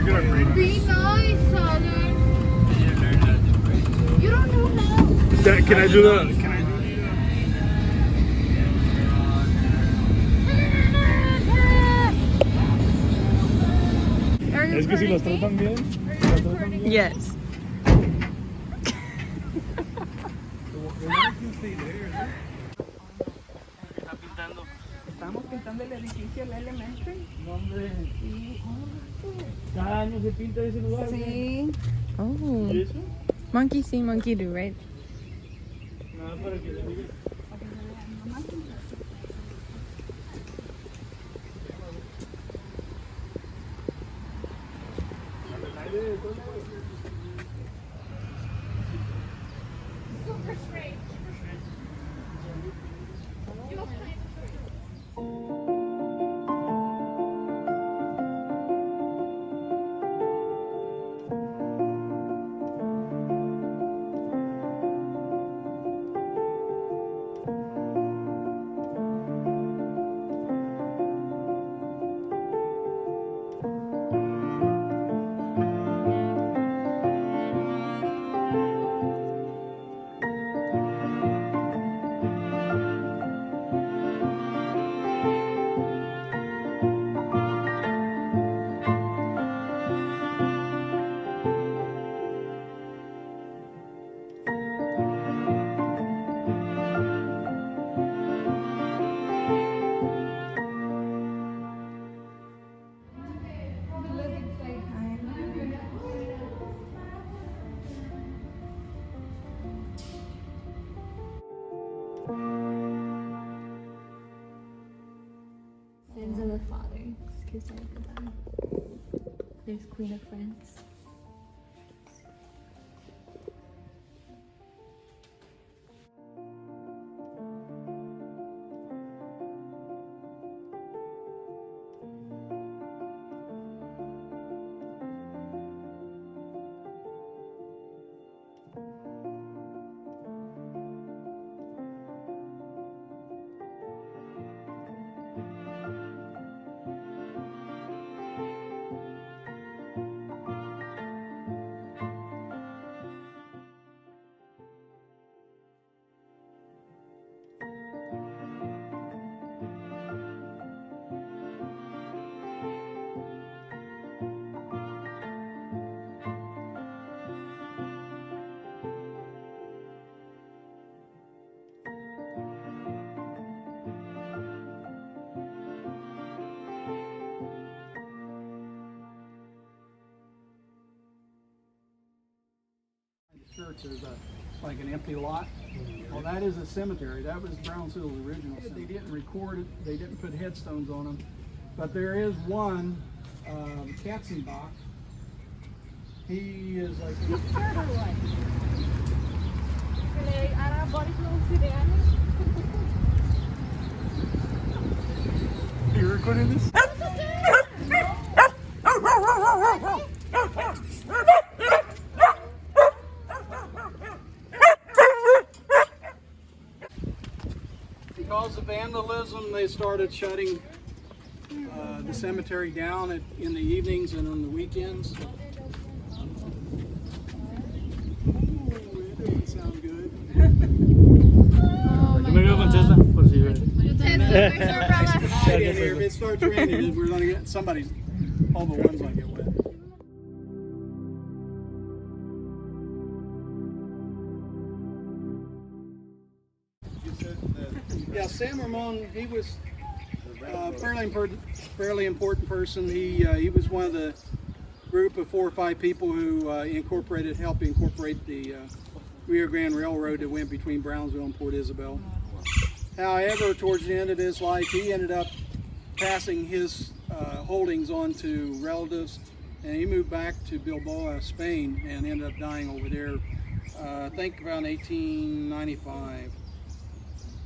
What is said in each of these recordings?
Be nice, Tyler. You don't know how. Can I do that? Es que si los tratan bien. Yes. Estamos pintando el edificio, el Elementary. Hombre. Cada año se pinta ese lugar. Sí. Oh. ¿Y eso? Monkey see, monkey do, right? Nada para que le diga. Sins of the Father. Excuse me for that. There's Queen of France. Church is like an empty lot. Well, that is a cemetery. That was Brownsville's original cemetery. They didn't record it. They didn't put headstones on them. But there is one, Katzenbach. He is like... You recording this? Because of vandalism, they started shutting the cemetery down in the evenings and on the weekends. Ooh, it doesn't sound good. Yo me quedo con Tesla, por si ves. If it starts raining, we're going to get somebody's, all the ones going to get wet. Yeah, Sam Ramon, he was a fairly important person. He was one of the group of 4 or 5 people who helped incorporate the Rio Grande Railroad that went between Brownsville and Port Isabel. However, towards the end of his life, he ended up passing his holdings on to relatives, and he moved back to Bilbao, Spain, and ended up dying over there, I think around 1895.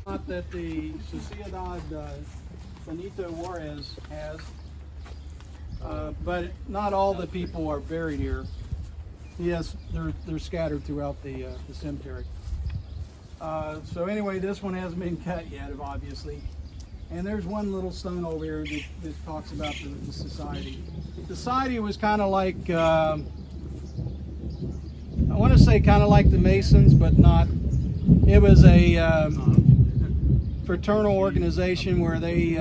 Not that the Sociedad Benito Juarez has, but not all the people are buried here. Yes, they're scattered throughout the cemetery. So anyway, this one hasn't been cut yet, obviously. And there's one little stone over here that talks about the society. Society was kind of like, I want to say kind of like the Masons, but not. It was a fraternal organization where they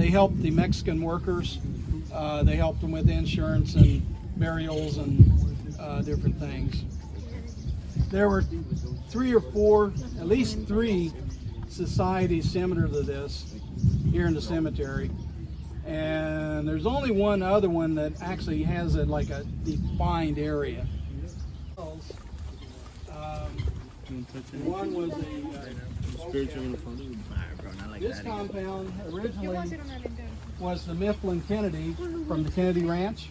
helped the Mexican workers. They helped them with insurance and burials and different things. There were 3 or 4, at least 3 societies similar to this here in the cemetery, and there's only one other one that actually has like a defined area. One was this compound originally was the Mifflin Kennedy from the Kennedy Ranch.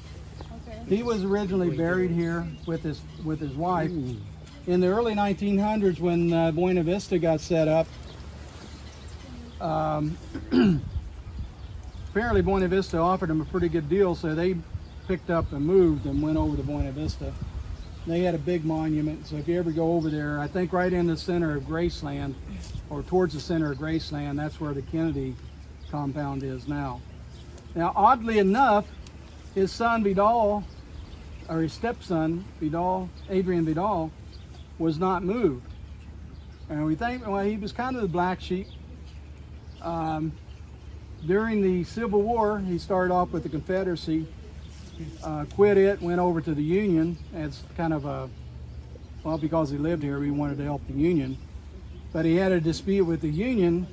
He was originally buried here with his wife. In the early 1900s, when Buena Vista got set up, apparently Buena Vista offered them a pretty good deal, so they picked up and moved and went over to Buena Vista. They had a big monument, so if you ever go over there, I think right in the center of Graceland, or towards the center of Graceland, that's where the Kennedy compound is now. Now, oddly enough, his son Vidal, or his stepson Vidal, Adrian Vidal, was not moved. And we think, well, he was kind of the black sheep. During the Civil War, he started off with the Confederacy, quit it, went over to the Union as kind of a, well, because he lived here, he wanted to help the Union. But he had a dispute with the Union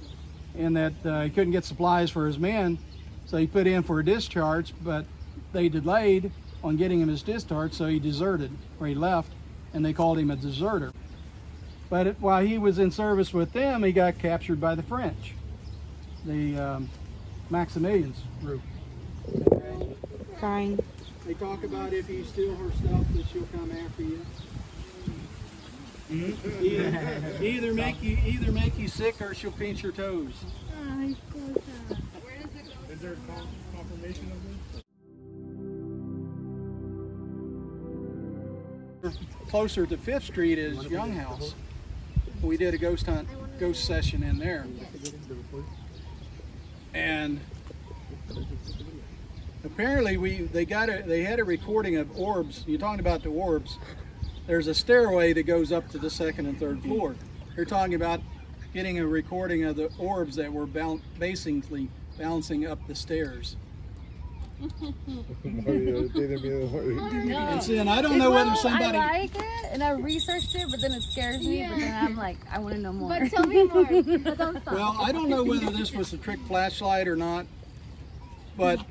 in that he couldn't get supplies for his men, so he put in for a discharge, but they delayed on getting him his discharge, so he deserted, or he left, and they called him a deserter. But while he was in service with them, he got captured by the French, the Maximilian's group. Crying. They talk about if you steal her stuff, that she'll come after you. Either make you sick, or she'll pinch your toes. Is there confirmation of this? Closer to 5th Street is Young House. We did a ghost session in there. And apparently they had a recording of orbs. You're talking about the orbs. There's a stairway that goes up to the 2nd and 3rd floor. They're talking about getting a recording of the orbs that were basically bouncing up the stairs. And see, and I don't know whether somebody. I like it and I researched it, but then it scares me. But then I'm like, I want to know more. But tell me more. But don't stop. Well, I don't know whether this was a trick flashlight or not, but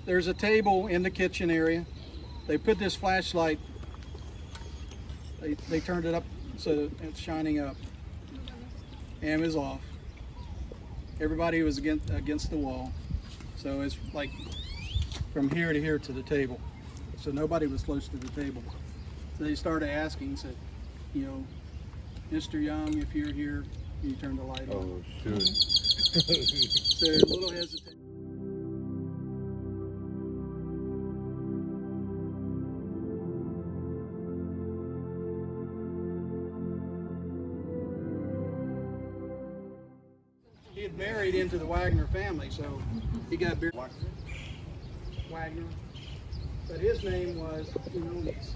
there's a table in the kitchen area. They put this flashlight. They turned it up so it's shining up, and it was off. Everybody was against the wall, so it's like from here to here to the table. So nobody was close to the table. So they started asking, said, you know, Mr. Young, if you're here, can you turn the light on? Oh, shoot. So a little hesitant. He had married into the Wagner family, so he got buried. Wagner, but his name was Quinones.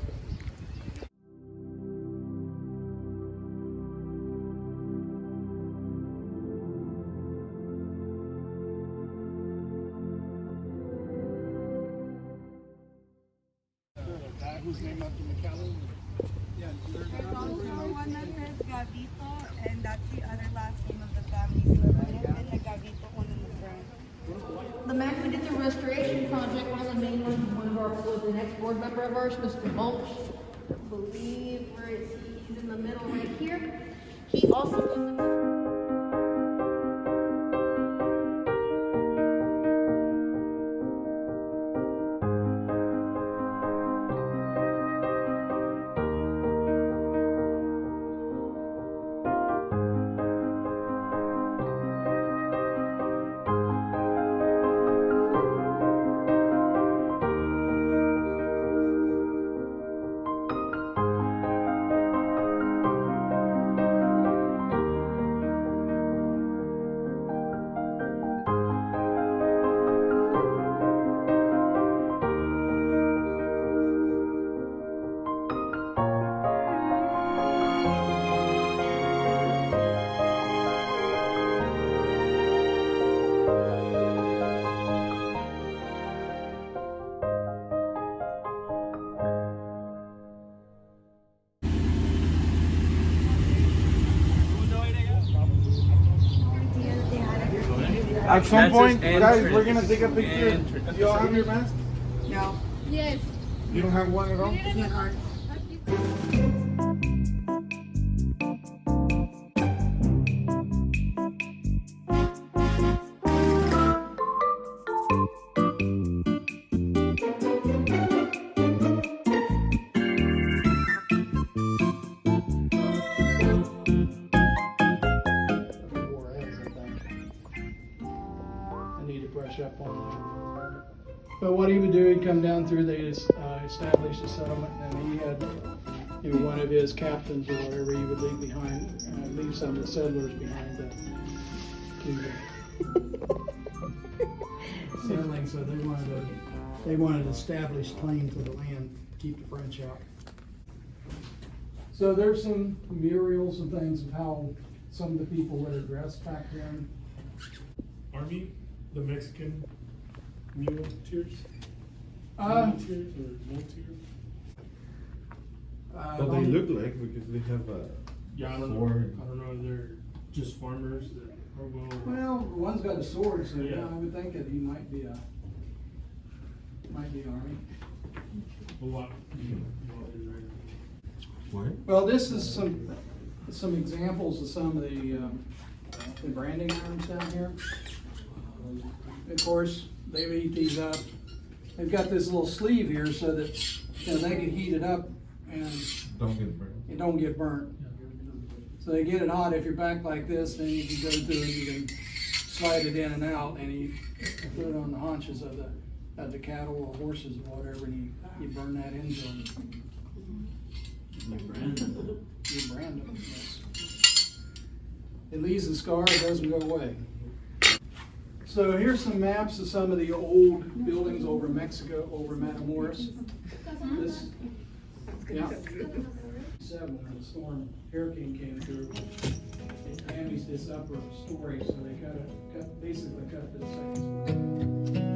That whose name after McCallum? Yeah, There's also one that says Gavito, and that's the other last name of the family. So it would have been the Gavito one in the front. The man who did the restoration project, one of the main ones, was an ex-board member of ours, Mr. Mulch. I believe where is he? He's in the middle right here. He also did the At some That's point, his guys, entrance. we're gonna take a picture. Entrance. Do y'all have your mask? No. Yes. You don't have one at all? It's my card. Juarez, I think. I need to brush up on that. But what he would do, he'd come down through, they established a settlement, and he had, one of his captains or whatever, he would leave behind, leave some of the settlers behind to settling. So they wanted to establish claim to the land, keep the French out. So there's some murals and things of how some of the people were dressed back then. Army, the Mexican muleteers? Muleteers or muleteers? But they look like, because they have a Yeah, I don't know. sword. I don't know if they're just farmers that are Well, one's got a sword, so Yeah. I would think that he might be Army. a lot. What? Well, this is some examples of some of the branding irons down here. Of course, they heat these up. They've got this little sleeve here so that they can heat it up and Don't get burned. it don't get burnt. So they get it hot. If you're back like this, then you can go through it, you can slide it in and out, and you put it on the haunches of the cattle or horses or whatever, and you burn that into them. You brand them, yes. It leaves a scar, it doesn't go away. So here's some maps of some of the old buildings over Mexico, over Matamoros. This, yeah. 7 when the storm, hurricane came through. It damaged this upper story, so they basically cut this second story.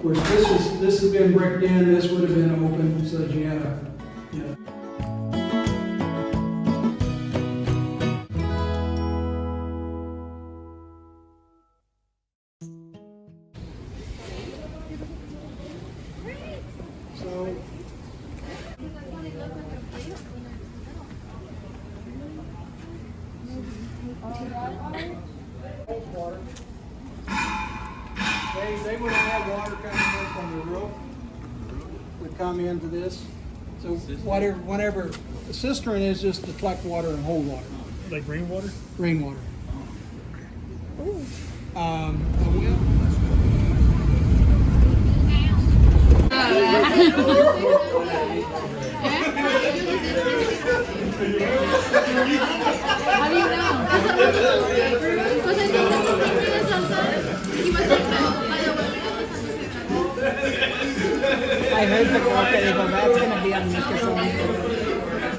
Of course, this has been bricked in, this would have been open, so that you had a, you know. So, water. They would have had water coming in from the roof, would come into this. So whenever, the cistern is just to collect water and hold water, Like rainwater? rainwater. A well, How do you know? Because I think that's the thing outside. He was like, I heard the quote that dijo, that's gonna be on Mickelson.